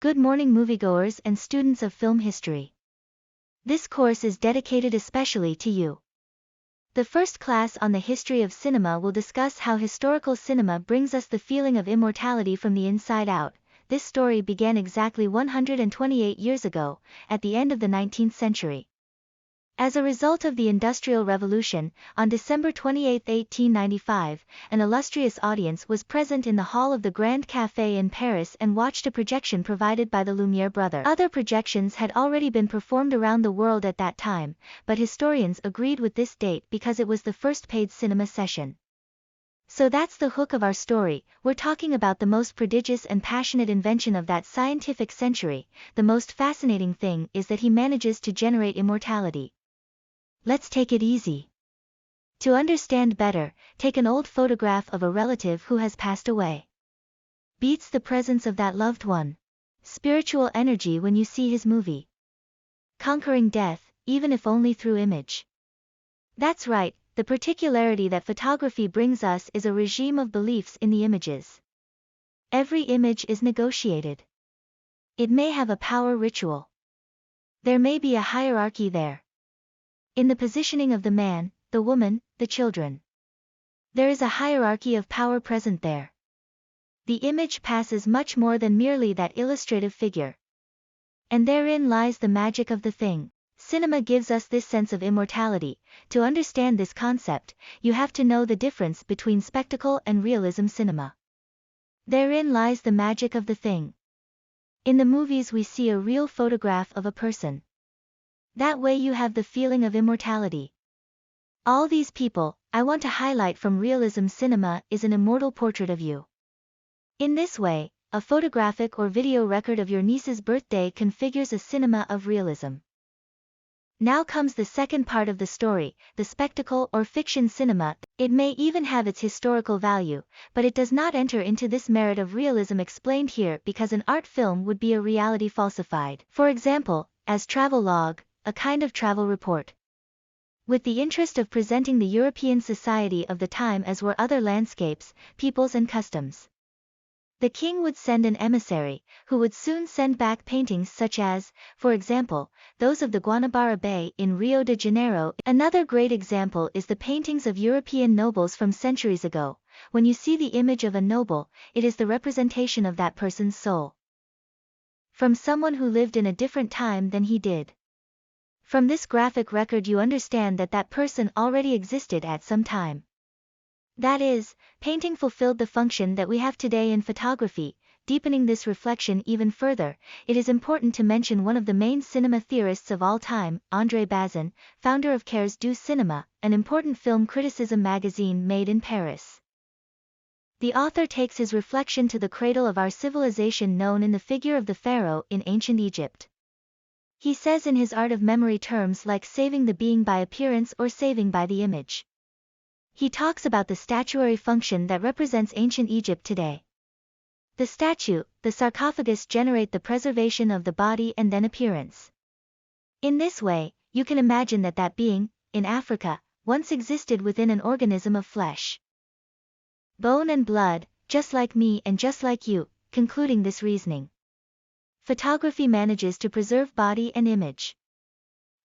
Good morning moviegoers and students of film history. This course is dedicated especially to you. The first class on the history of cinema will discuss how historical cinema brings us the feeling of immortality from the inside out. This story began exactly 128 years ago, at the end of the 19th century. As a result of the Industrial Revolution, on December 28, 1895, an illustrious audience was present in the hall of the Grand Café in Paris and watched a projection provided by the Lumière brothers. Other projections had already been performed around the world at that time, but historians agreed with this date because it was the first paid cinema session. So that's the hook of our story. We're talking about the most prodigious and passionate invention of that scientific century. The most fascinating thing is that he manages to generate immortality. Let's take it easy. To understand better, take an old photograph of a relative who has passed away. Beats the presence of that loved one. Spiritual energy when you see his movie. Conquering death, even if only through image. That's right, the particularity that photography brings us is a regime of beliefs in the images. Every image is negotiated. It may have a power ritual. There may be a hierarchy there. In the positioning of the man, the woman, the children. There is a hierarchy of power present there. The image passes much more than merely that illustrative figure. And therein lies the magic of the thing. Cinema gives us this sense of immortality. To understand this concept, you have to know the difference between spectacle and realism cinema. Therein lies the magic of the thing. In the movies we see a real photograph of a person. That way you have the feeling of immortality. All these people, I want to highlight from realism cinema is an immortal portrait of you. In this way, a photographic or video record of your niece's birthday configures a cinema of realism. Now comes the second part of the story, the spectacle or fiction cinema. It may even have its historical value, but it does not enter into this merit of realism explained here because an art film would be a reality falsified. For example, as travelogue, a kind of travel report. With the interest of presenting the European society of the time as were other landscapes, peoples and customs. The king would send an emissary, who would soon send back paintings such as, for example, those of the Guanabara Bay in Rio de Janeiro. Another great example is the paintings of European nobles from centuries ago. When you see the image of a noble, it is the representation of that person's soul. From someone who lived in a different time than he did. From this graphic record you understand that that person already existed at some time. That is, painting fulfilled the function that we have today in photography. Deepening this reflection even further, it is important to mention one of the main cinema theorists of all time, André Bazin, founder of Cahiers du Cinéma, an important film criticism magazine made in Paris. The author takes his reflection to the cradle of our civilization known in the figure of the pharaoh in ancient Egypt. He says in his art of memory terms like saving the being by appearance or saving by the image. He talks about the statuary function that represents ancient Egypt today. The statue, the sarcophagus generate the preservation of the body and then appearance. In this way, you can imagine that that being, in Africa, once existed within an organism of flesh, bone and blood, just like me and just like you. Concluding this reasoning, photography manages to preserve body and image.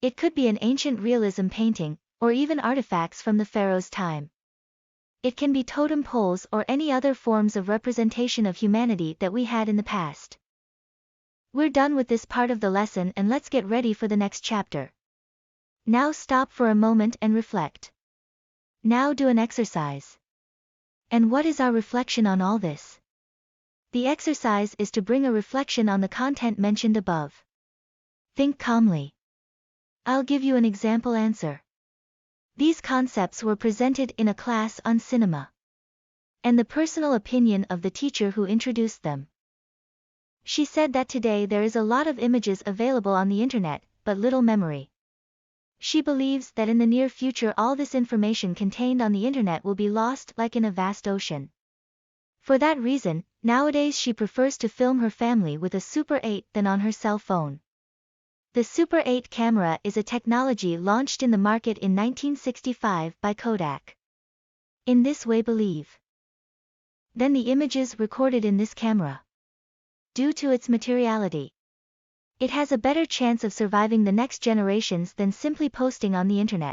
It could be an ancient realism painting, or even artifacts from the pharaoh's time. It can be totem poles or any other forms of representation of humanity that we had in the past. We're done with this part of the lesson and let's get ready for the next chapter. Now stop for a moment and reflect. Now do an exercise. And what is our reflection on all this? The exercise is to bring a reflection on the content mentioned above. Think calmly. I'll give you an example answer. These concepts were presented in a class on cinema. And the personal opinion of the teacher who introduced them. She said that today there is a lot of images available on the internet, but little memory. She believes that in the near future all this information contained on the internet will be lost like in a vast ocean. For that reason, nowadays she prefers to film her family with a Super 8 than on her cell phone. The Super 8 camera is a technology launched in the market in 1965 by Kodak. In this way believe. Then the images recorded in this camera due to its materiality. It has a better chance of surviving the next generations than simply posting on the internet.